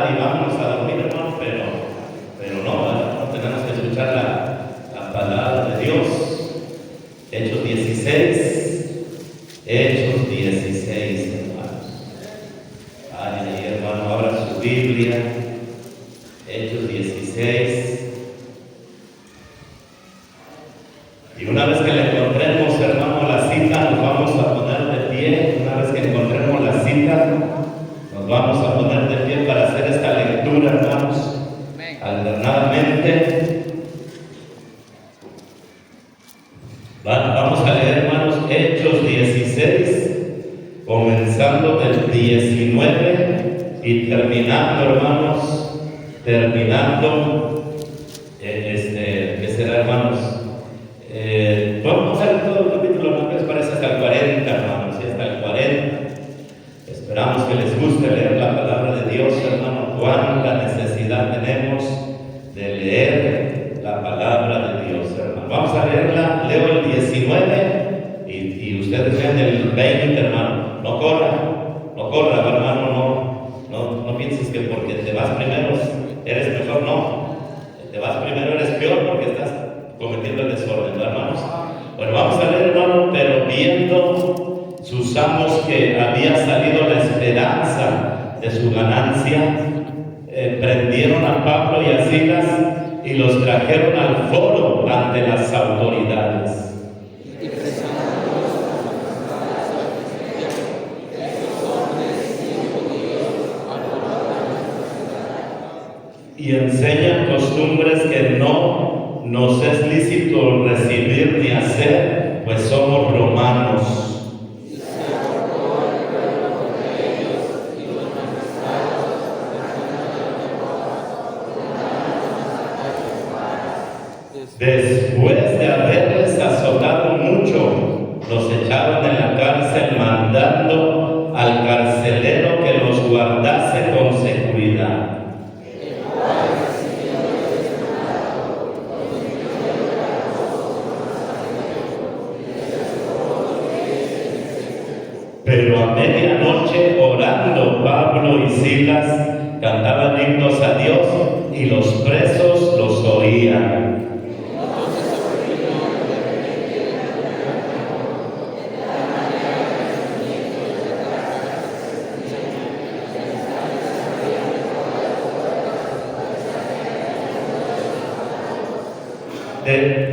ya y vámonos a dormir, hermano, pero no, ¿verdad? No tenemos que escuchar la palabra de Dios. Hechos 16, hermanos. Ay, hermano, abra su Biblia. Hechos 16. Y una vez que le encontremos, hermano, la cita, nos vamos a poner de pie. Una vez que encontremos la cita, nos vamos a poner de pie para hacer esta lectura, hermanos, alternadamente. Vamos a leer, hermanos, Hechos 16, comenzando del 19 y terminando, hermanos, ¿qué será, hermanos? Vamos a ver todo el capítulo, ¿no? ¿Qué les parece? Hasta el 40, hermanos, y hasta el 40. Esperamos que les guste leer la palabra de Dios, hermano. Cuánta necesidad tenemos de leer la palabra de Dios, hermano. Vamos a leerla, leo el 19 y ustedes vean el 20, hermano. No corra, hermano, no pienses que porque te vas primero eres mejor, no. Te vas primero eres peor porque estás cometiendo el desorden, ¿no, hermanos? Bueno, vamos a leer, hermano. Pero viendo sus amos que había salido la esperanza de su ganancia, prendieron a Pablo y a Silas y los trajeron al foro ante las autoridades. Y enseñan costumbres que no nos es lícito recibir ni hacer, pues somos romanos. Después de haberles azotado mucho, los echaron en la cárcel, mandando al carcelero que los guardase con seguridad. Pero a medianoche, orando, Pablo y Silas cantaban himnos a Dios y los presos los oían.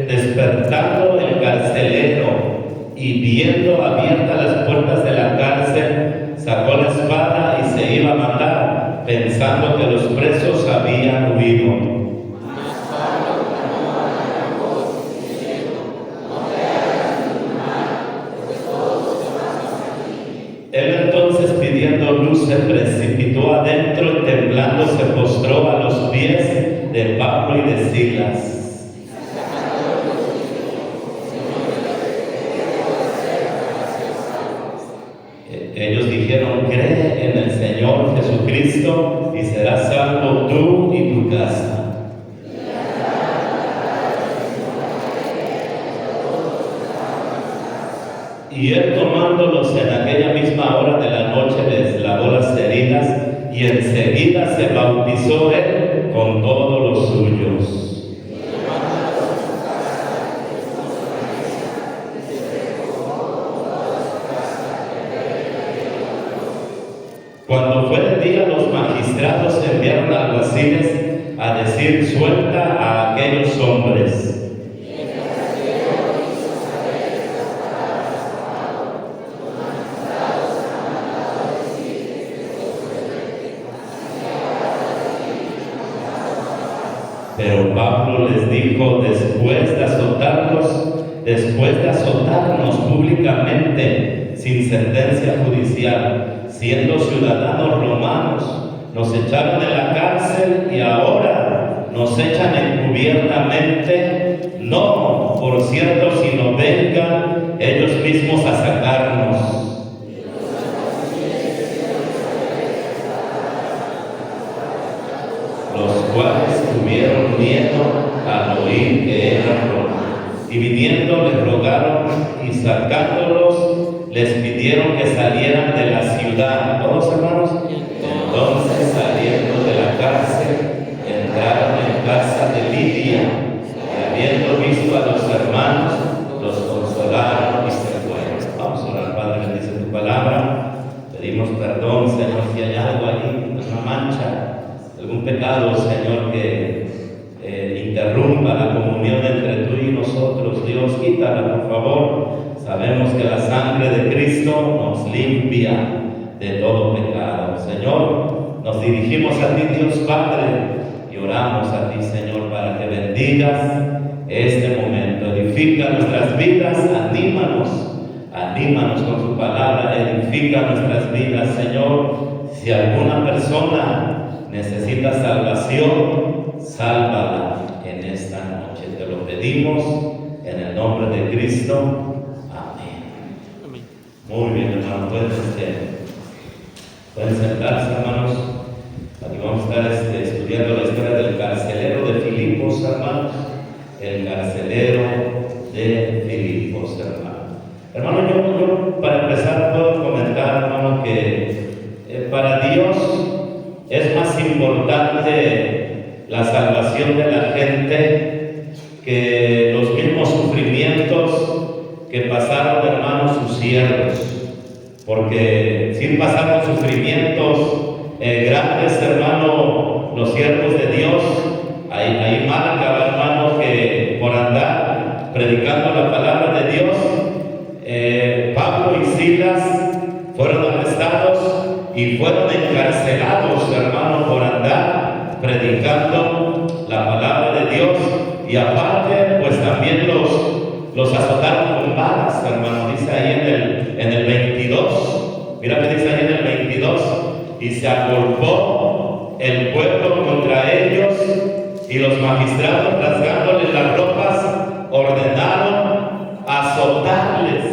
Despertando el carcelero y viendo abiertas las puertas de la cárcel, sacó la espada y se iba a matar, pensando que los presos habían huido. Él entonces, pidiendo luz, se precipitó adentro y temblando se postró a los pies de Pablo y de Silas. Ellos dijeron: cree en el Señor Jesucristo y serás salvo tú y tu casa. Y él, tomándolos en aquella misma hora de la noche, les lavó las heridas y enseguida se bautizó él con todos los suyos. Cuando fue de día, los magistrados enviaron alguaciles a decir: suelta a aquellos hombres. Pero Pablo les dijo: después de azotarnos públicamente sin sentencia judicial, siendo ciudadanos romanos, nos echaron de la cárcel y ahora nos echan encubiertamente, no por cierto, sino vengan ellos mismos a sacarnos. Los cuales tuvieron miedo al oír que eran romanos, y viniendo les rogaron, y sacándolos les pidieron que salieran de la ciudad. ¿Todos, hermanos? Entonces, saliendo de la algún pecado, Señor, que interrumpa la comunión entre tú y nosotros. Dios, quítala, por favor. Sabemos que la sangre de Cristo nos limpia de todo pecado. Señor, nos dirigimos a ti, Dios Padre, y oramos a ti, Señor, para que bendigas este momento. Edifica nuestras vidas, anímanos con tu palabra, edifica nuestras vidas, Señor. Si alguna persona necesita salvación, sálvala en esta noche. Te lo pedimos en el nombre de Cristo. Amén. Muy bien, hermanos, pueden sentarse, hermanos. Aquí vamos a estar estudiando la historia del carcelero de Filipos, hermanos. El carcelero de Filipos, hermano. Hermano, yo para empezar puedo comentar, hermano, que para Dios es más importante la salvación de la gente que los mismos sufrimientos que pasaron, hermanos, sus siervos. Porque si pasaron sufrimientos grandes, hermano, los siervos de Dios, ahí marca, hermano, que por andar predicando la palabra de Dios, Pablo y Silas fueron arrestados y fueron encarcelados, hermano, por andar predicando la palabra de Dios. Y aparte, pues también los azotaron con varas, hermano. Dice ahí en el 22, mira que dice ahí en el 22, y se agolpó el pueblo contra ellos, y los magistrados, rasgándoles las ropas, ordenaron azotarles.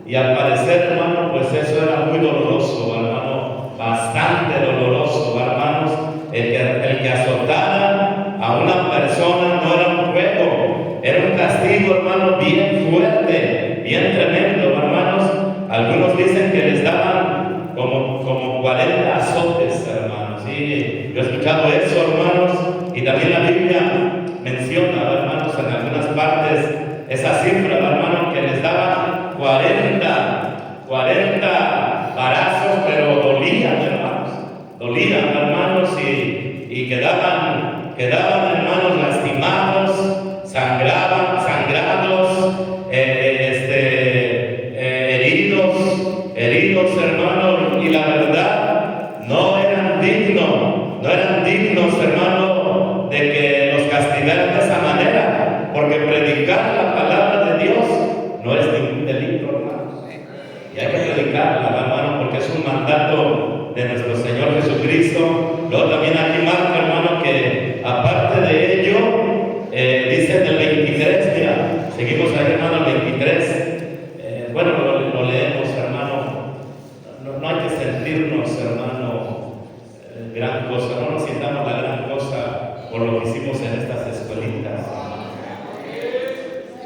Y al parecer, hermano, pues eso era muy doloroso, hermano, bastante doloroso, hermanos. El que azotara a una persona no era un juego, era un castigo, hermano, bien fuerte, bien tremendo, hermanos. Algunos dicen que les daban como 40 azotes, hermanos. Sí, yo he escuchado eso, hermanos, y también la Biblia menciona, hermanos, en algunas partes esa cifra, hermanos, que les daban 40 varazos, pero dolían, hermanos, y quedaban, hermanos, lastimados, sangrados, heridos, hermanos, y la verdad no eran dignos, hermano, de que los castigaran de esa manera, porque predicar la palabra de Dios no es ningún delito, hermanos, y hay que predicarla, hermano, porque es un mandato de nuestro Señor Jesucristo. Luego también aquí marca, hermano, que aparte de ello, dice en el 23, mira, seguimos ahí, hermano, el 23, bueno, lo leemos, hermano. No hay que sentirnos, hermano, gran cosa, no nos sintamos la gran cosa por lo que hicimos en estas escuelitas.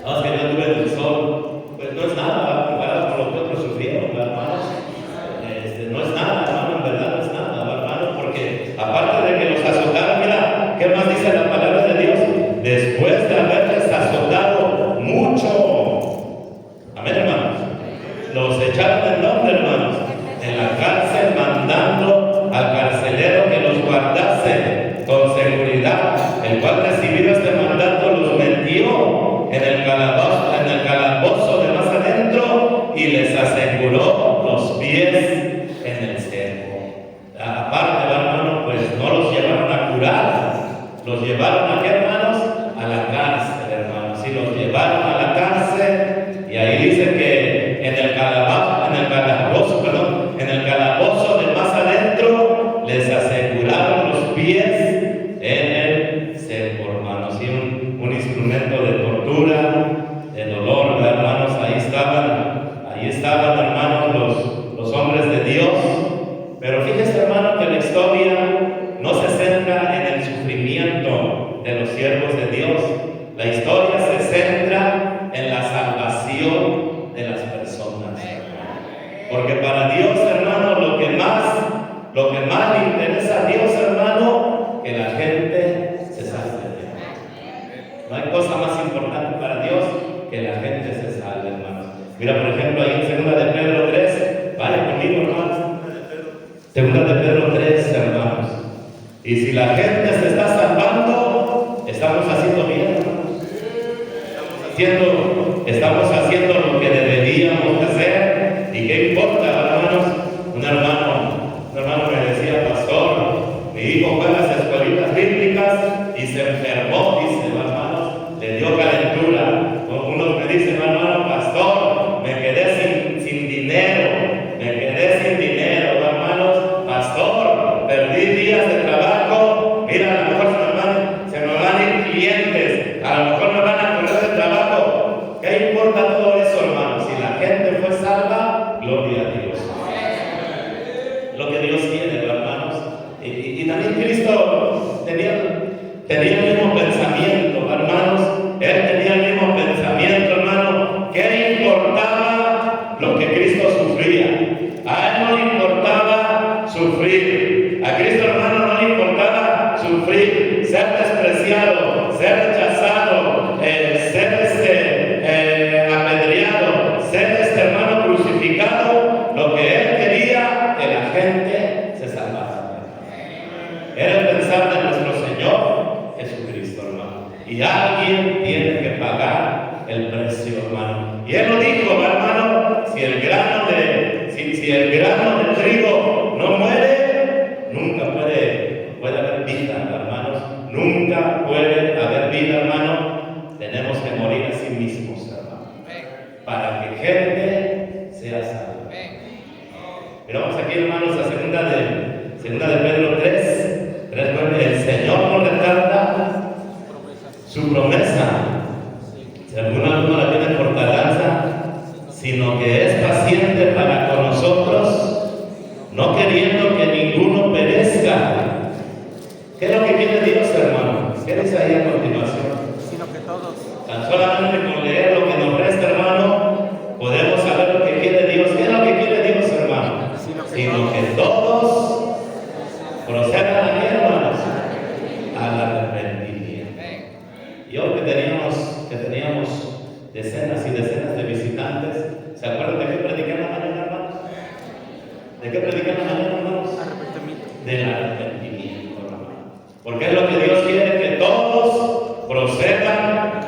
No, es que yo tuve el sol, pues no es nada comparado con lo que otros sufrieron, hermanos. No es nada, hermano, en verdad no es nada, hermano, porque aparte de que los azotaron, mira, ¿qué más dice la palabra de Dios? Después de haberles azotado mucho, amén, hermanos, los echaron en donde, hermanos, en la cárcel, mandando al carcelero que los guardase con seguridad, el cual, recibido este mandato, los metió en el calabozo de más adentro y les aseguró los pies en el cerco. Aparte, hermano, pues no los llevaron a curar, los llevaron a qué, hermanos, a la cárcel, hermanos. Sí, los llevaron a la cárcel, y ahí dice que en el calabozo de más adentro les aseguraron los pies en el cerco, hermanos. Sí, un instrumento de tortura, de dolor, hermanos. Ahí estaban, hermanos, los hombres de Dios. Pero fíjese, hermano, que la historia no se centra en el sufrimiento de los siervos de Dios. La historia se centra en la salvación de las personas. Porque para Dios, hermano, lo que más le interesa a Dios, hermano, que la gente se salve. No hay cosa más importante para Dios que la gente se salve, hermanos. Mira, por ejemplo, ahí en 2 de Pedro 3, vale conmigo, hermanos. 2 de Pedro 3, hermanos. Y si la gente se está salvando, estamos haciendo bien, hermanos. Estamos haciendo lo que deberíamos hacer. ¿Y qué importa, hermanos? Un hermano me decía, pastor, mi hijo fue a las escuelitas bíblicas y se enfermó, dice, hermanos, le dio calentura. Unos me dicen, hermano, pastor, me quedé sin dinero, hermanos, pastor, perdí días de trabajo. Mira, a lo mejor se me van a ir clientes, a lo mejor me van a correr de trabajo. ¿Qué importa todo eso, hermanos? Si la gente fue salva, gloria a Dios. Lo que Dios quiere, hermanos. Y también Cristo tenía el mismo pensamiento, hermanos. Él tenía el mismo pensamiento, hermano. ¿Qué importaba lo que Cristo sufría? A Él no le importaba sufrir. A Cristo, hermano, no le importaba sufrir, ser despreciado, ser rechazado, ser apedreado, ser hermano crucificado. Lo que Él quería, que la gente se salvara. Era el pensar de nuestro Señor Jesucristo, hermano. Y alguien tiene que pagar el precio, hermano. Y Él lo dijo, hermano, si el grano de trigo no muere, nunca puede haber vida, hermanos. Nunca puede haber vida, hermano. Tenemos que morir a sí mismos, hermano, para que gente sea salva. Pero vamos aquí, hermanos, a segunda de Pedro 3:9. El Señor no retarda su promesa, según alguno la tiene por tardanza, sino que es paciente para con nosotros, no queriendo que ninguno perezca. ¿Qué es lo que quiere Dios, hermano? ¿Qué dice ahí a continuación? Sino que todos. Tan solamente con leer lo que nos resta, hermano, podemos saber lo que quiere Dios. ¿Qué es lo que quiere Dios, hermano? Sino que todos procedan a qué, hermanos, al arrepentimiento. Y hoy que teníamos decenas y decenas de visitantes, ¿se acuerdan de qué prediqué en la mañana, hermanos? ¿De qué prediqué en la mañana, hermanos? Arrepentimiento. Del arrepentimiento, hermano. Porque es lo que Dios quiere, que todos procedan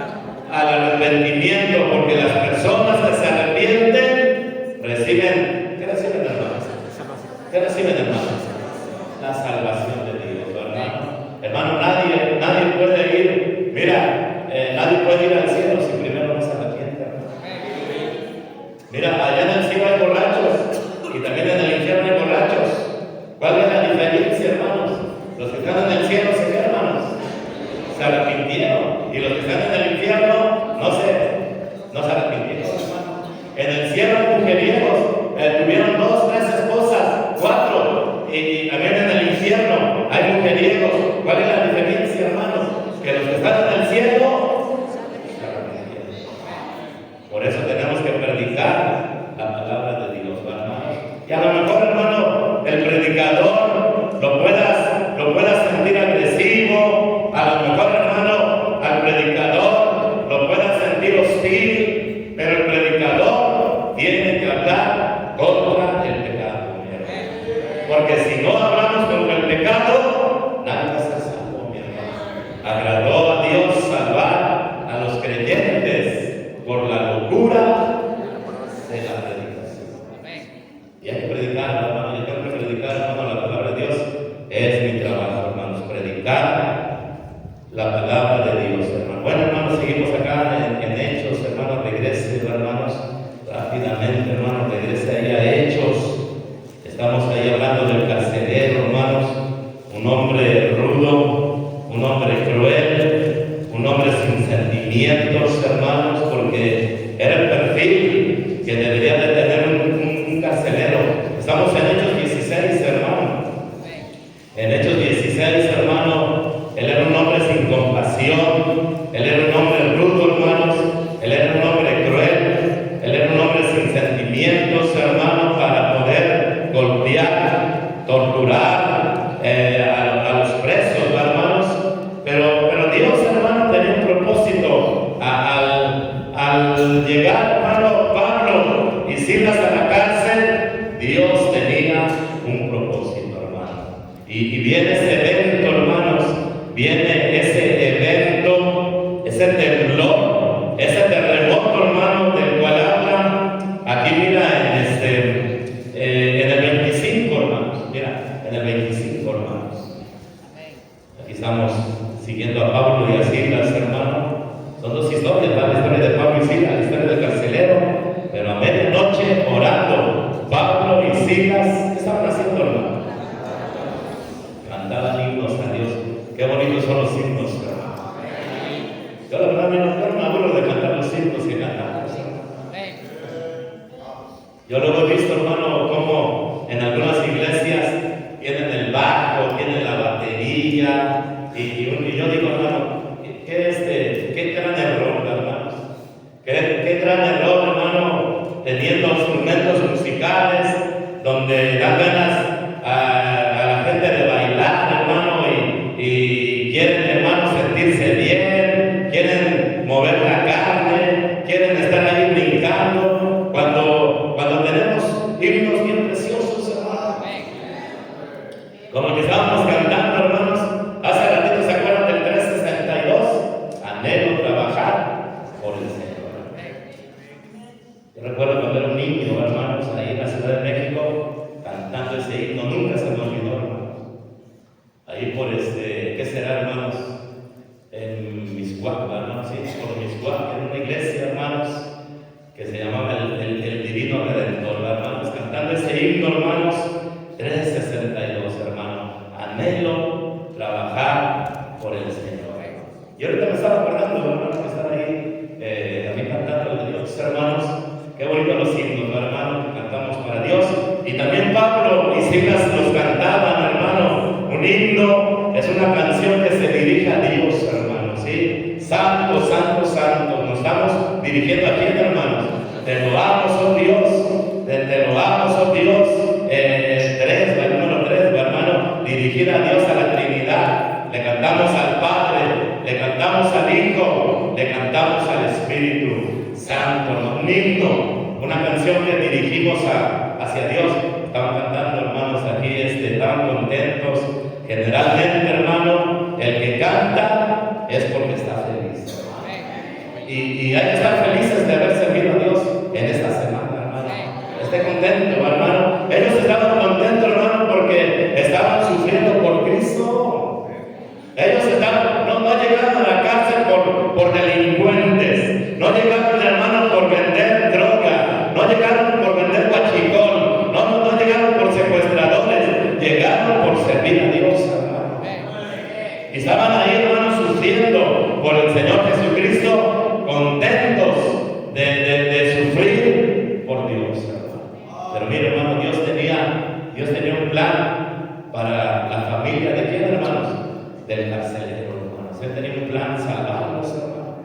al arrepentimiento, porque las personas que se arrepienten reciben, ¿qué reciben, hermanos? ¿Qué reciben, hermanos? La salvación de Dios, hermano. Hermano, nadie puede ir, nadie puede ir al cielo si primero no se arrepiente, hermano. Mira, allá en el cielo hay borrachos y también en el infierno hay borrachos. ¿Cuál es la diferencia, hermanos? Los que están en el cielo se quedan, hermanos, se arrepintieron, y los que están en el infierno no se arrepintieron, hermano. En el cielo hay mujeriegos, tuvieron 2, 3 esposas, 4, y también en el infierno hay mujeriegos. ¿Cuál es la diferencia, hermanos? Que los que están en el cielo se arrepintieron. Por eso tenemos que predicar la palabra de Dios, hermanos. Y a lo mejor, hermano, el predicador lo puedas sentir agresivo, a lo mejor, hermano, al predicador lo puedas sentir hostil, pero el predicador tiene que hablar contra el pecado, mi hermano. Porque si no hablamos contra el pecado, nadie va a ser salvo, mi hermano. Agradó a Dios salvar a los creyentes por la locura de la predicación. Y hay que predicar, hermano, yo tengo que predicar, hermano, la palabra de Dios. Es mi trabajo, hermanos, predicar la palabra de Dios, hermano. Bueno, hermanos, seguimos acá en Hechos, hermanos, regrese, hermanos, rápidamente, hermanos, regrese ahí a Hechos. Estamos ahí hablando del carcelero, hermanos, un hombre rudo, un hombre cruel, un hombre sin sentimientos, hermanos, porque era el perfil que debería de tener un carcelero. Estamos en Hechos 16, hermano. En Hechos 16, hermano, él era un hombre sin compasión, él era un hombre rudo, hermanos, él era un hombre cruel, él era un hombre sin sentimientos, hermano, para poder golpear, torturar a los presos, hermanos. Pero Dios, hermano, tenía un propósito. Al llegar, hermano, Pablo y Silas a la cárcel, Dios tenía un propósito, hermano. Y viene ese evento, viene ese evento, ese temblor, ese terremoto, hermano, del cual habla aquí, mira, en el 25, hermanos. Mira, en el 25, hermanos. Aquí estamos siguiendo a Pablo y a Silas, hermano. Son dos historias, ¿verdad? La historia de Pablo y Silas, la historia del carcelero. Pero a medianoche orando, Pablo y Silas, ¿qué estaban haciendo, hermano? Cantaban himnos a Dios. Qué bonitos son los himnos, hermano. Yo la verdad no me aburro de cantar los himnos que cantamos. Yo luego he visto, hermano, cómo en algunas iglesias tienen el bajo, tienen la batería, y yo digo, hermano, qué gran error, hermanos. Qué gran error, hermano, teniendo instrumentos musicales donde dan ganas a la gente de bailar, hermano, y quieren, hermano, sentirse bien, quieren mover la carne, quieren estar ahí brincando, cuando tenemos himnos bien preciosos, hermano. Como el que estábamos cantando, hermanos, hace ratito, ¿se acuerdan del 362? Anhelo trabajar por el Señor. Yo recuerdo cuando era un niño, hermanos, ahí en la Ciudad de México, cantando ese himno, nunca se me olvidó, hermanos. Ahí por ¿qué será, hermanos? En Miscuac, hermanos, sí, por Miscuac, en una iglesia, hermanos, que se llamaba el Divino Redentor, hermanos, cantando ese himno, hermanos, 362, hermano. Anhelo trabajar por el Señor. Y ahorita me estaba acordando, hermanos, que están ahí también cantando de Dios, hermanos. Qué bonito los himnos, hermano, que cantamos para Dios. Y también Pablo y Silas los cantaban, hermano. Un himno es una canción que se dirige a Dios, hermano, ¿sí? Santo, santo, santo. Nos estamos dirigiendo a quién, hermanos. Te loamos, oh Dios. Te loamos, oh Dios. El número 3, hermano. Dirigir a Dios, a la Trinidad. Le cantamos al Padre, le cantamos al Hijo, le cantamos al Espíritu Santo, ¿no? Un himno, una canción que dirigimos hacia Dios. Estaban cantando, hermanos, aquí estaban contentos. Generalmente, hermano, el que canta es porque está feliz. Y hay que estar felices de haber servido a Dios en esta semana, hermano. Esté contento, hermano. Ellos estaban contentos, hermano, porque estaban sufriendo por Cristo. Ellos no llegaron a la cárcel por delincuentes, no llegaron, hermano, por vender droga, no llegaron por vender guachicol, no llegaron por secuestradores, llegaron por servir a Dios, hermano. Y estaban ahí, hermano, sufriendo por el Señor Jesucristo, contentos de sufrir por Dios, hermano. Pero mire, hermano, Dios tenía un plan para la familia de quién, hermanos, del carcelero, hermanos. Él tenía un plan, salvarlos, hermanos.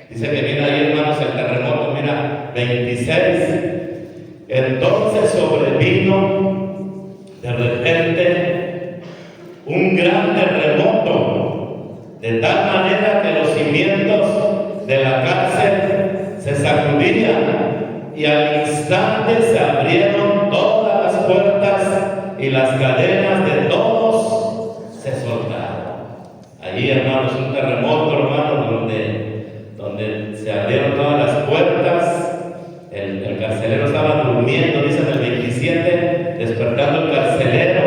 Dice que viene ahí, hermanos, el terremoto, mira, 26. Entonces sobrevino de repente un gran terremoto, de tal manera que los cimientos de la cárcel se sacudían y al instante se abrieron todas las puertas y las cadenas de todos se soltaron. Allí, hermanos, un terremoto, hermanos, donde se abrieron todas las puertas. El carcelero estaba durmiendo, dice en el 27, despertando el carcelero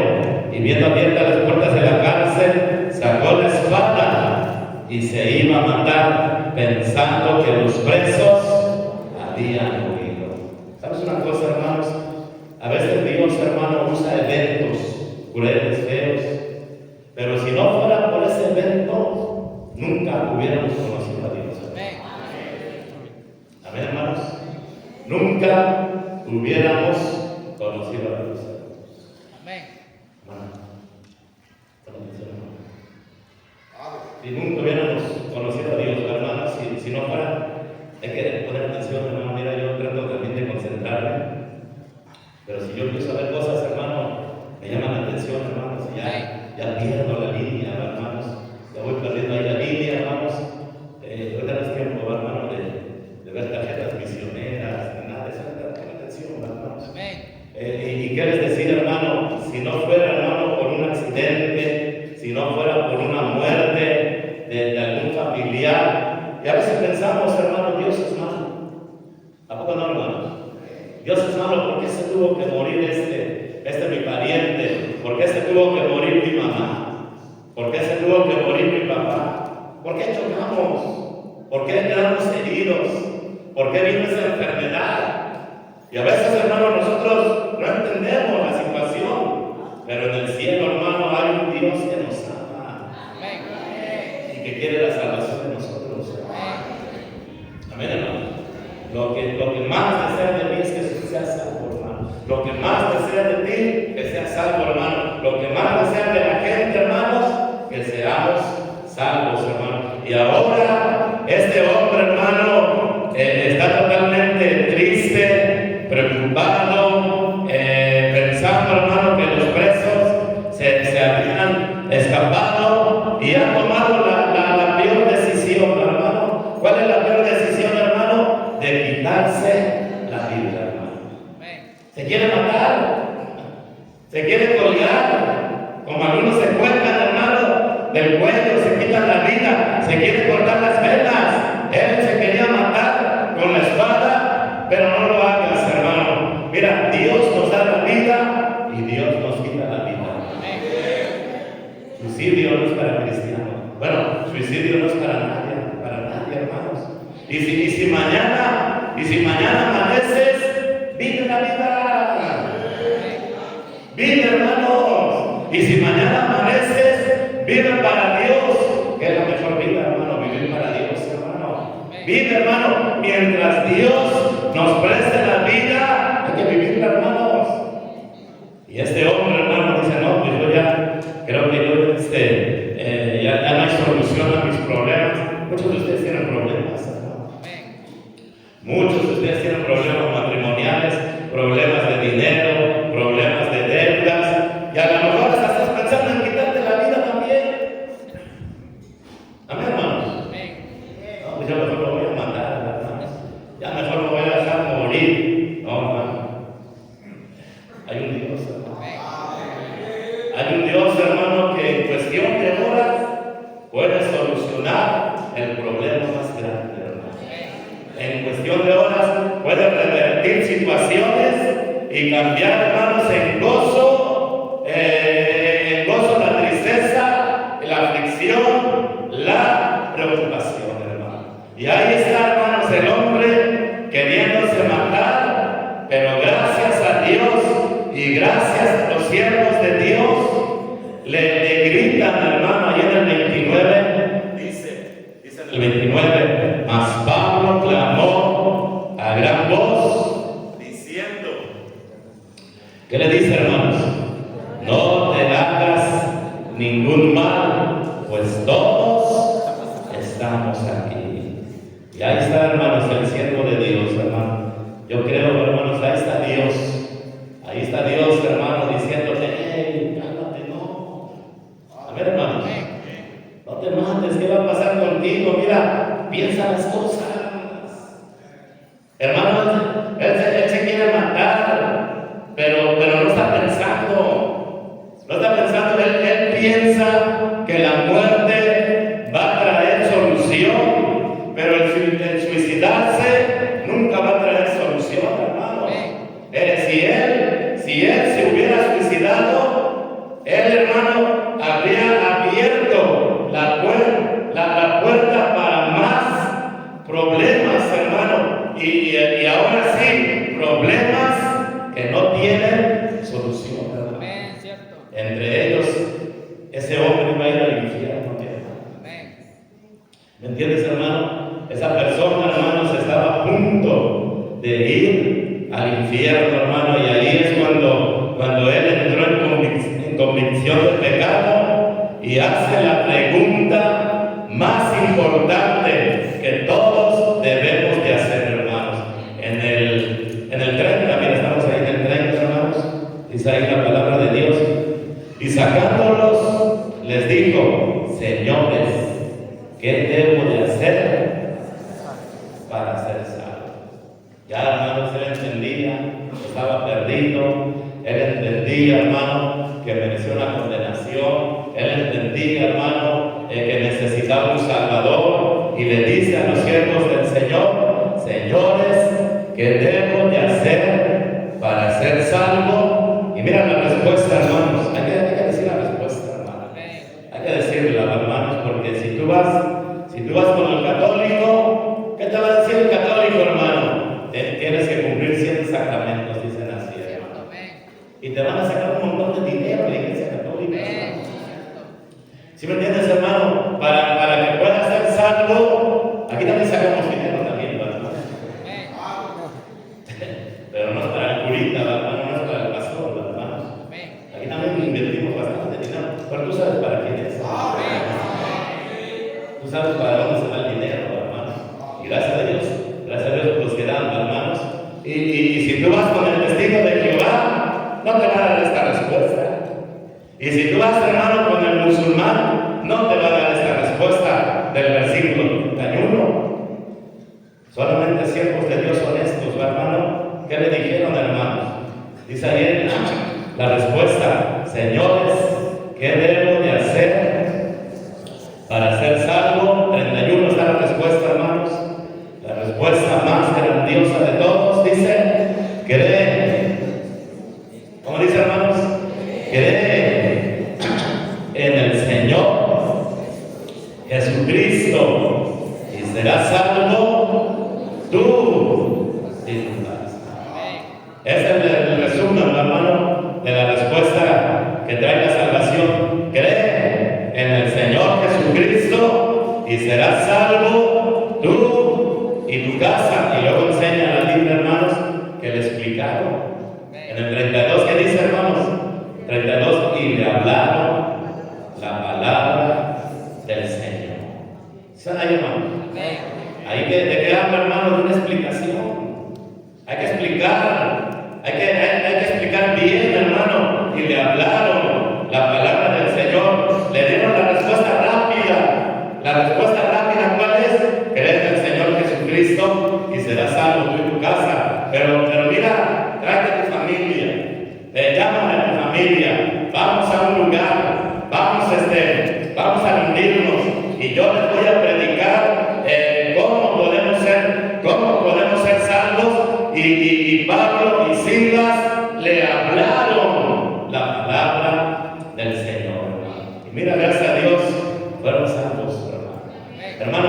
y viendo abiertas las puertas de la cárcel, sacó la espada y se iba a matar, pensando que los presos habían huido. ¿Sabes una cosa, hermanos? A veces Dios, hermano, usa eventos crueles, feos, pero si no fuera por ese evento, nunca hubiéramos conocido a Dios. Amén, hermanos. Nunca hubiéramos conocido a Dios. Amén. Si nunca hubiéramos conocido a Dios, hermanos, si no fuera, hay que poner atención, hermano. Mira, yo trato también de concentrarme, pero si yo empiezo a ver cosas, hermano, me llaman la atención, hermanos, y ya pierdo la línea, hermanos. Ya voy perdiendo ahí la línea, hermanos. Ahorita no es tiempo, hermano, de ver tarjetas misioneras, ni nada de eso. Con atención, hermanos. ¿Y qué les decir, hermano? Si no fuera, hermano, por un accidente, si no fuera por una muerte, pensamos, hermano, Dios es malo. ¿A poco no, hermano? Dios es malo porque se tuvo que morir este mi pariente, porque se tuvo que morir mi mamá, porque se tuvo que morir mi papá, ¿por qué chocamos? ¿Por qué quedamos heridos? ¿Por qué vino esa enfermedad? Y a veces, hermano, nosotros no entendemos la situación, pero en el cielo, hermano, hay un Dios que nos ama y que quiere la salvación de nosotros. Amén, hermano. Lo que más desea de mí es que tú seas salvo, hermano. Lo que más desea de ti, que seas salvo, hermano. Lo que más desea de la gente, hermanos, que seamos salvos, hermano. Y ahora, este hombre, hermano, está totalmente triste, preocupado, pensando, hermano, que los presos se habían escapado y han tomado la peor decisión, hermano. ¿Cuál es la peor decisión, hermano? De quitarse la vida, hermano. Se quiere matar, se quiere colgar, como algunos se cuelgan, hermano, del cuello, se quitan la vida, se quiere cortar las venas. Él se quería matar con la espada, pero no lo hagas, hermano. Mira, Dios nos da la vida y Dios nos quita la vida. Suicidio no es para cristianos. Bueno, suicidio no es para nadie, hermanos. Y si mañana amaneces, vive la vida. Vive, hermanos. Y si mañana amaneces, vive para Dios, que es la mejor vida, hermano, vivir para Dios, hermano. Vive, hermano, mientras Dios nos preste la vida, hay que vivirla, hermanos. Y este hombre, hermano, dice, no, pues yo ya creo que yo ya no hay solución a mis problemas. Muchos de ustedes tienen problemas, hermano. Muchos de ustedes tienen problemas matrimoniales, problemas de dinero, problemas de deudas, y a lo mejor hasta estás pensando en quitarte la vida también. Amén, hermanos. No, pues yo mejor lo voy a matar, hermanos. Ya mejor lo voy a dejar morir. No, hermano. Hay un Dios, hermano. Hay un Dios, hermano, que en cuestión de horas puede solucionar el problema más grande, hermano. En cuestión de horas puede revertir situaciones y cambiar, hermanos, en gozo la tristeza, la aflicción, la preocupación, hermano. Y ahí está, hermanos, el hombre queriéndose matar, pero gracias a Dios y gracias a los siervos de Dios, le gritan, hermano, ahí en el 29, dice en el 29, mas Pablo clamó a gran voz, diciendo, ¿qué le dice, hermanos? No te hagas ningún mal, pues todos estamos aquí. Y ahí está, hermanos, el siervo de Dios, hermano. Yo creo, hermanos, ahí está Dios. Ahí está Dios, hermano, diciéndote, hey, cálmate, no. A ver, hermanos, no te mates, ¿qué va a pasar contigo? Mira, piensa las cosas. Hermanos, él se quiere matar, pero no está pensando. No está pensando, él piensa que la muerte va a traer solución, pero el suicidarse nunca va a traer solución, hermano. Si él se hubiera suicidado, él, hermano, habría abierto la puerta para más problemas, hermano. Y ahora sí, problemas que no tienen solución, hermano. Entre ellos, ese hombre iba a ir al infierno, hermano. ¿Me entiendes, hermano? Esa persona, hermanos, estaba a punto de ir al infierno, hermano, y ahí es cuando él entró en convicción del pecado y hace la pregunta más importante que todos debemos de hacer, hermanos. En el 30, mira, estamos ahí en el 30, hermanos, dice ahí la palabra de Dios, y sacándolos les dijo, señores, ¿qué debo de hacer para ser salvo? Ya, hermanos, él entendía que estaba perdido, él entendía, hermano, que mereció una condenación, él entendía, hermano, que necesitaba un Salvador, y le dice a los siervos del porque si tú vas con el católico, ¿qué te va a decir el católico, hermano? Tienes que cumplir 7 sacramentos, dicen así, hermano. Y te van a sacar un montón de dinero de la iglesia católica, hermano. ¿Sí me entiendes, hermano? Para que puedas ser salvo, aquí también sacamos dinero también, ¿verdad? Pero no es para el curita, ¿verdad? No es para el pastor, ¿verdad? Aquí también invertimos bastante dinero, pero tú sabes para quién es. Tú sabes para dónde se va el dinero, hermanos. Y gracias a Dios por los que dan, hermanos. Y si tú vas con el testigo de Jehová, no te va a dar esta respuesta. Y si tú vas, hermano, con el musulmán, no te va a dar esta respuesta del versículo 31. Solamente siervos de Dios honestos, hermano. ¿Qué le dijeron, hermanos? Dice ahí la respuesta: señores, ¿qué debo de hacer para ser salvo? 31 está la respuesta, hermanos. La respuesta más grandiosa de todos dice: cree. ¿Cómo dice, hermanos? Cree en el Señor Jesucristo y serás salvo tú y tu casa. Ese es el resumen, hermano, de la respuesta que trae la salvación. Cree en el Señor Jesucristo y serás salvo tú y tu casa. Y luego enseña a la Biblia, hermanos, que le explicaron. En el 32, ¿qué dice, hermanos? 32, y le hablaron la palabra del Señor. ¿Están ahí, hermanos? Ahí de qué habla, hermano, de una explicación. Hay que explicar. Hay que explicar bien, hermano. Y le hablaron la palabra del Señor. Le dieron la respuesta rápida. La respuesta rápida, ¿cuál es? Creer en el Señor Jesucristo y serás salvo tú y tu casa. Pero mira, tráete a tu familia. Llámame a tu familia. Vamos a un lugar. Vamos a reunirnos. Y yo les voy a predicar cómo podemos ser salvos. Y Pablo y Silas le hablaron la palabra del Señor, hermano. Y mira, gracias a Dios, fueron salvos, hermano. Hermano,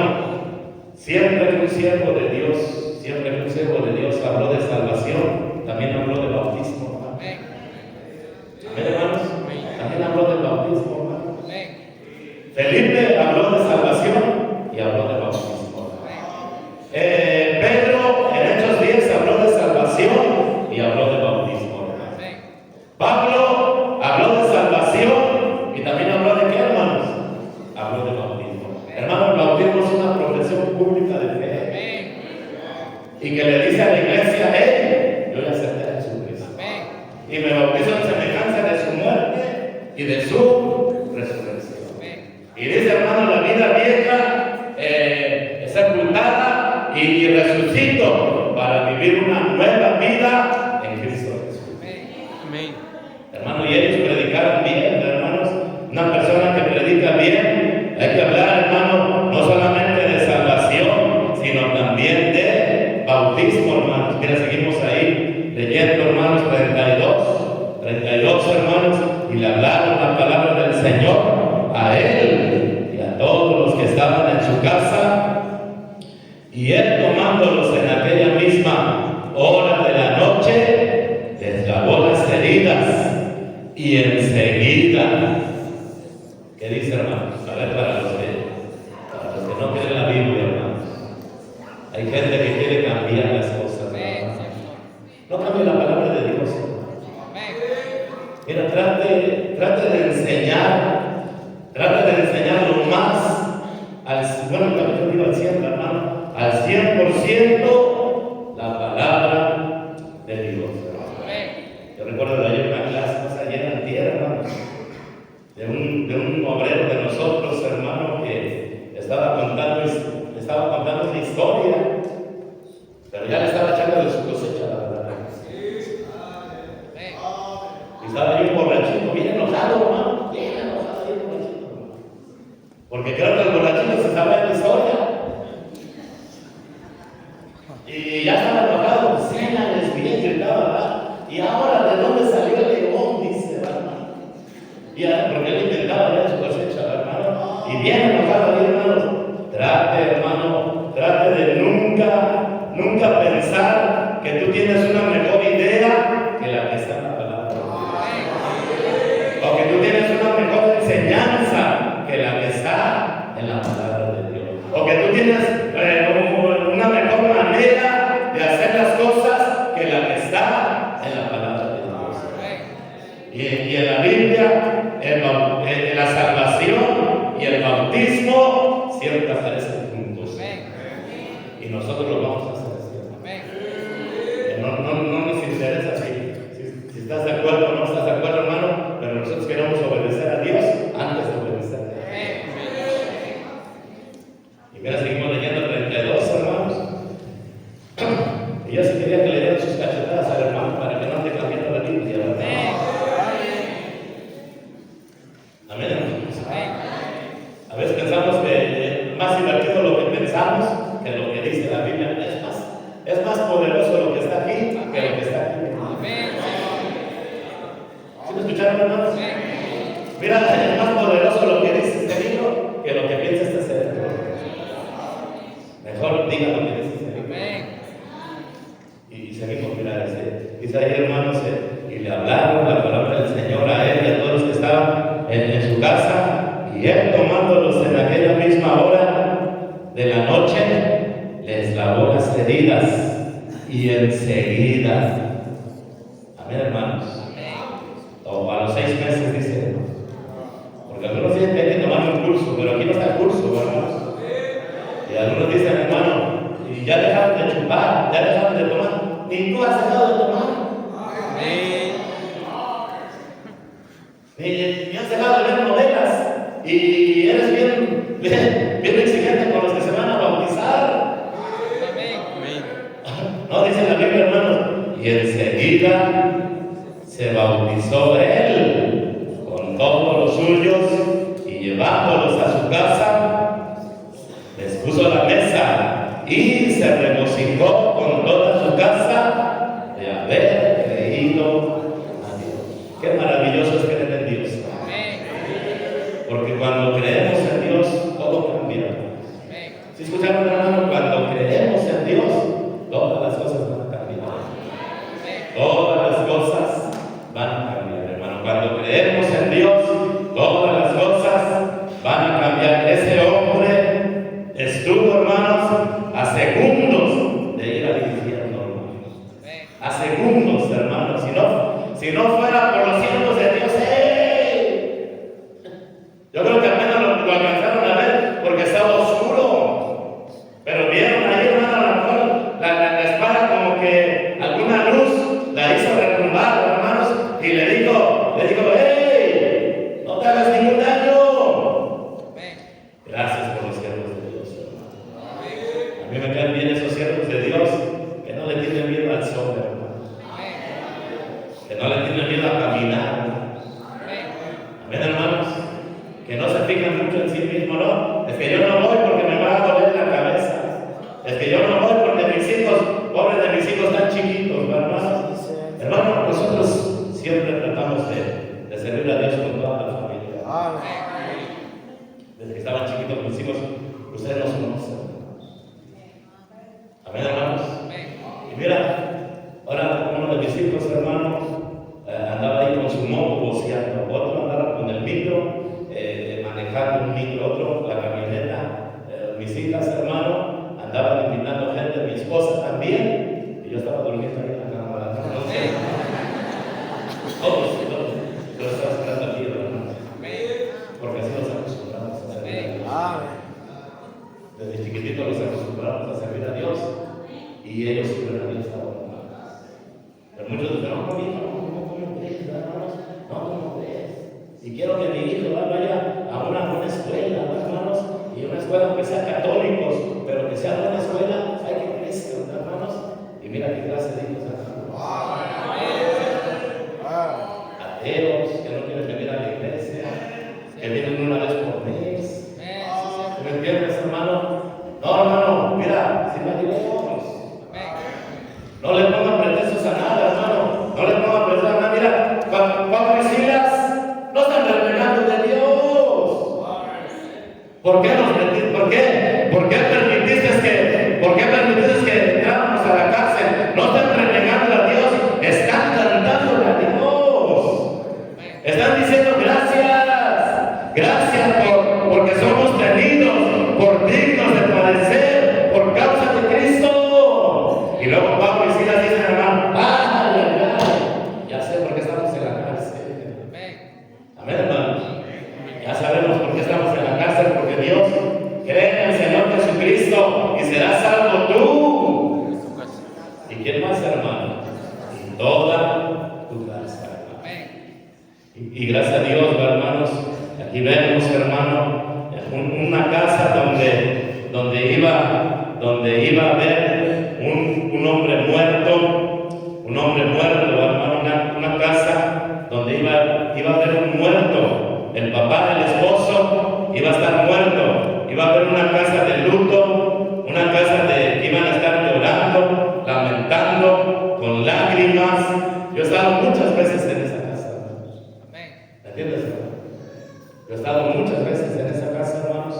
siempre que un siervo de Dios habló de salvación, también habló de bautismo, hermano. Amén, hermanos. También habló del bautismo, hermano. Felipe habló de salvación y habló de bautismo. Pedro en Hechos 10 habló de salvación y habló de bautismo. Pablo habló de salvación y también habló de qué, hermanos? Habló de bautismo. Hermanos, el bautismo es una profesión pública de fe. Y que le dice a la iglesia: hey, yo ya acepté a Jesucristo. Y me bautizo en semejanza de su muerte y de su resurrección. Y dice, hermano, la vida vieja es sepultada y resucito para vivir una nueva vida en Cristo Jesús. Amén. Hermano, y ellos predicaron bien, hermanos. Una persona que predica bien, hay que hablar, hermano, no solamente de salvación, sino también de bautismo, hermanos. Mira, seguimos ahí leyendo, hermanos, 32, hermanos, y le hablaron la palabra del Señor a él y a todos los que estaban en su casa. Y él, tomándolos en aquella misma hora de la noche, les lavó las heridas y enseguida, ¿qué dice, hermanos? A ver, para los que no creen la Biblia, hermanos. Hay gente que quiere cambiar las cosas, hermanos. No cambie la palabra de Dios, hermanos. Mira, trate de enseñar lo más, también digo al 100, hermano, al 100% la palabra de Dios, hermano. Yo recuerdo de ayer una clase más ayer en tierra, hermanos, de un obrero de nosotros, hermano, que estaba contando una historia, pero ya le estaba echando de su cosecha, la verdad. Y estaba ahí un borrachito, bien enojado, hermano, bien enojado, hermano. Porque creo que el borrachito se estaba en la historia. Y ya estaba enojado, cénales bien, gritaba, ¿verdad? Y ahora, ¿de dónde salió el león? Dice, hermano. Porque él inventaba ya su cosecha, hermano. y bien enojado ahí, hermanos, trate de nunca pensar que tú tienes una mejor idea que la que está en la palabra. O que tú tienes una mejor enseñanza que la que está en la palabra de Dios. O que tú tienes una mejor manera de hacer las cosas que la que está en la palabra de Dios. Y en la Biblia, la salvación y el bautismo siempre aparecen juntos. Y nosotros lo vamos a hacer así. No nos interesa si estás de acuerdo o no estás de acuerdo, hermano, pero nosotros queremos obedecer a Dios antes de obedecer a Dios. Y mira, seguimos leyendo 32, hermanos. Y yo sí quería que le dieran sus cachetadas al hermano para que no ande cambiando la Biblia, ¿verdad? Amén, hermanos. A veces pensamos que es más divertido lo que pensamos que lo que dice la Biblia. Es más poderoso lo que está aquí que lo que está aquí. ¿Sí me escucharon, hermanos? Mira, es más poderoso lo que dice este libro que lo que piensa este cerebro. Mejor diga lo que dice este libro. Y seguimos, mira, dice ahí, hermanos, y le hablaron la palabra del Señor a él y a todos los que estaban en su casa, y él, tomándolos en aquella misma hora de la noche, les lavó las heridas, y enseguida, amén, hermanos, o a los 6 meses, dice, porque algunos dicen que hay que tomar un curso, pero aquí no está el curso, hermanos. Y algunos dicen, hermano, y ya dejaron de chupar, ya dejaron de tomar, ni tú has dejado de tomar. Ni has dejado de ver novelas, y eres bien exigente con los que se van a bautizar. No, dice la Biblia, hermanos, y enseguida se bautizó él con todos los suyos, y llevándolos a su casa, les puso la mesa y se regocijó con toda su casa de haber creído a Dios. Qué maravilloso es creer en Dios. Porque cuando creemos en Dios, todo cambia. ¿Sí escucharon, hermano? Cuando creemos en Dios, todas las cosas van a cambiar. Todas las cosas van a cambiar, hermano. Cuando creemos en Dios, todas las cosas van a cambiar. Ese hombre estuvo, hermanos, a segundos de ir al infierno, hermanos. A segundos, hermanos. Si no fuera por los hijos de Dios, yo creo que apenas lo alcanzaron a ver porque estaba oscuro. Pero vieron ahí, hermano, a lo mejor la espada como que alguna luz la hizo retumbar, hermanos, y le dijo, ¡hey! ¡No te hagas ningún daño! Gracias por los siervos de Dios, hermano. A mí me caen bien esos siervos de Dios que no le tienen miedo al sol, hermano. Que no le tienen miedo a caminar. Amén, hermanos. Que no se fijan mucho en sí mismo, ¿no? Es que yo no voy porque me va a doler la cabeza. Es que yo no voy porque mis hijos, pobres de mis hijos, están chiquitos, ¿verdad? Hermano, nosotros siempre tratamos de servir a Dios con toda la familia. Desde que estaban chiquitos mis hijos, ustedes nos conocen. Amén, hermanos. Y mira, ahora uno de mis hijos, hermano, andaba ahí con su moto boceando, otro andaba con el micro, manejando un micro, otro la camioneta. Mis hijas, hermano, andaban invitando gente, mi esposa también, y yo estaba durmiendo ahí en la cama. Todos estamos esperando aquí, hermano, porque así nos acostumbramos a servir a Dios. Desde chiquititos los acostumbramos a servir a Dios, y ellos sirven a Dios ahora. Pero muchos dicen, no, ¿cómo crees, hermanos? No, ¿cómo crees? Y quiero que mi hijo vaya a una buena escuela, hermanos, y una escuela aunque sea católicos, pero que sea buena escuela, hay que crecer, hermanos. Y mira qué clase de hijos, hermanos. Ateos, que no quieren venir a la iglesia, que vienen una vez por mes. ¿Me entiendes, hermano? No, hermano, mira, si no ayudemos. No le pongan pretextos a nada, hermano. No le pongan pretextos a nada. Mira, Pablo y Silas no están renegando de Dios. ¿Por qué nos permitiste? ¿Por qué permitiste que entráramos a la cárcel? No están renegando a Dios, están cantándole a Dios. Están diciendo gracias porque somos tenidos por dignos de padecer por causa de Cristo. Y luego Pablo y Silas dicen, hermano, ya sé por qué estamos en la cárcel. Amén, hermanos. Ya sabemos por qué estamos en la cárcel, porque Dios cree en el Señor Jesucristo y serás salvo tú. ¿Y quién más, hermano? Y toda tu casa, hermano. Y gracias a Dios, hermanos, aquí vemos, hermano, una casa donde iba a haber un hombre muerto, hermano, una casa donde iba a haber un muerto. El papá del esposo iba a estar muerto. Iba a haber una casa de luto, una casa que iban a estar llorando, lamentando, con lágrimas. Yo he estado muchas veces en esa casa, hermanos. ¿Me entiendes, hermano? Yo he estado muchas veces en esa casa, hermanos.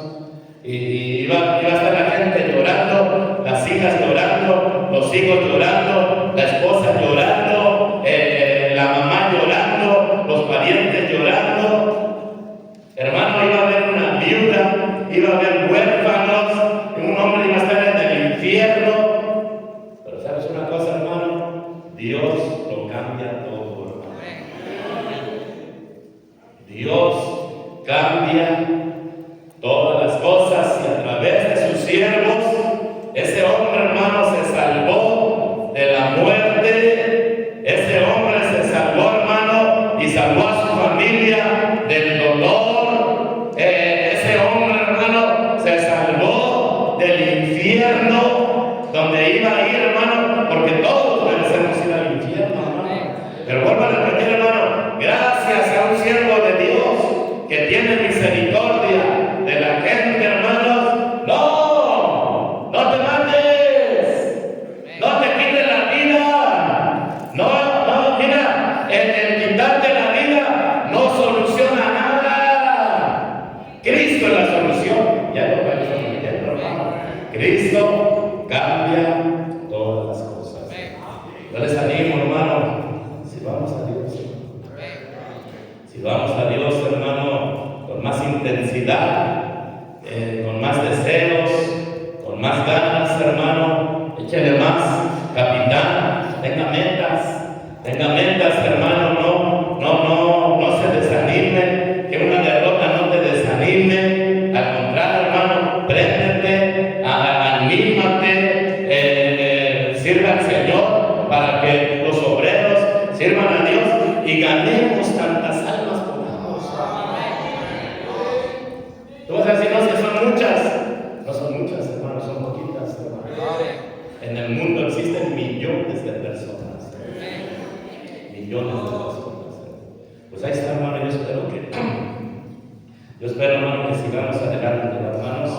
Y iba a estar la gente llorando, las hijas llorando, los hijos llorando, la esposa llorando, la mamá llorando, los parientes llorando. Hermano, iba a haber una viuda, iba a haber huérfanos, un hombre iba a estar en el infierno. Pero ¿sabes una cosa, hermano? Dios lo cambia todo, hermano. Dios cambia todas las cosas y a través de sus siervos, ese hombre, hermano, se salvó de la muerte. Ese hombre se salvó, hermano, y salvó a su familia del dolor. Ese hombre, hermano, se salvó del infierno donde iba a ir, hermano, porque todos merecemos ir al infierno, hermano. Pero vuelvo a repetir, hermano, gracias a un siervo de Dios que tiene misericordia de la gente, hermanos. No te mates, no te quites la vida. No, mira, el quitarte la vida no soluciona nada. Cristo es la solución. Ya lo vemos repitiendo, hermano. Cristo cambia todas las cosas. Yo les animo, hermano, si vamos a Dios. Si vamos a Dios, hermano, con más intensidad, con más deseos, con más ganas, hermano, échale más, capitán, tenga metas, hermano, no se desanime, que una derrota no te desanime, al contrario, hermano, préndete, anímate, sirva al Señor para que los obreros sirvan a Dios y ganemos tantas almas por Dios. Tú vas a decir, no, que son muchas, hermanos, son poquitas, hermanos. En el mundo existen millones de personas. Pues ahí está, hermano. Yo espero, hermano, que sigamos adelante, hermanos,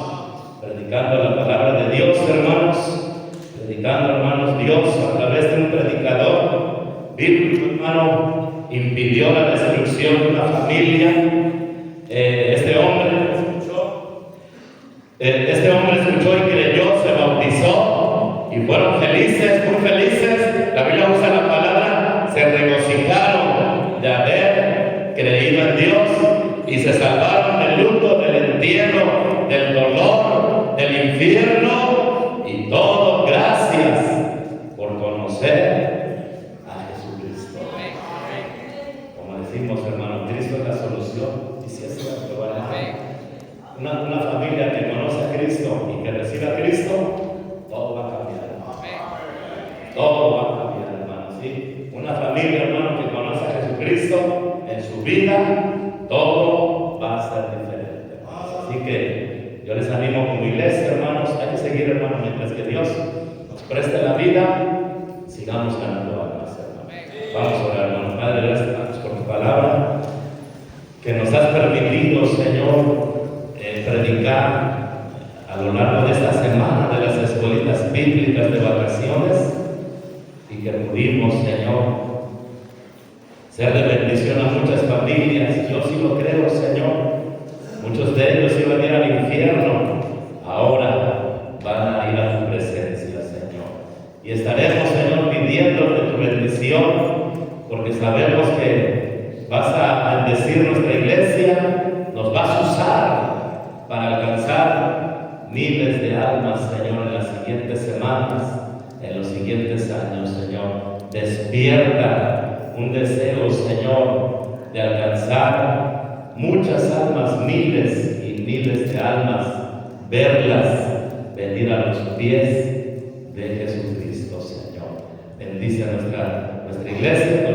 predicando la palabra de Dios, hermanos, predicando, hermanos, Dios a través de un predicador bíblico, hermano, impidió la destrucción de una familia. Este hombre escuchó y creyó, se bautizó y fueron felices, muy felices. La Biblia usa la palabra, se regocijaron de haber creído en Dios y se salvaron del luto, del entierro, del dolor, del infierno y todo gracias por conocer a Jesucristo. Como decimos, hermano, Cristo es la solución. Y si es cierto, hermano, una familia que conoce a Cristo y que recibe a Cristo, todo va a cambiar, hermano. Todo va a cambiar, hermano. ¿Sí? Una familia, hermano, que conoce a Jesucristo en su vida, todo va a ser diferente, hermanos. Así que yo les animo como iglesia, hermanos, hay que seguir, hermano, mientras que Dios nos preste la vida, sigamos ganando almas, hermano. Vamos a orar, hermano. Padre, gracias, hermanos, por tu palabra, que nos has permitido, Señor, predicar a lo largo de esta semana de las escuelitas bíblicas de vacaciones, y que pudimos, Señor, ser de bendición a muchas familias. Yo sí lo creo, Señor. Muchos de ellos iban a ir al infierno. alcanzar miles de almas, Señor, en las siguientes semanas, en los siguientes años, Señor. Despierta un deseo, Señor, de alcanzar muchas almas, miles y miles de almas, verlas venir a los pies de Jesucristo, Señor. Bendice a nuestra iglesia.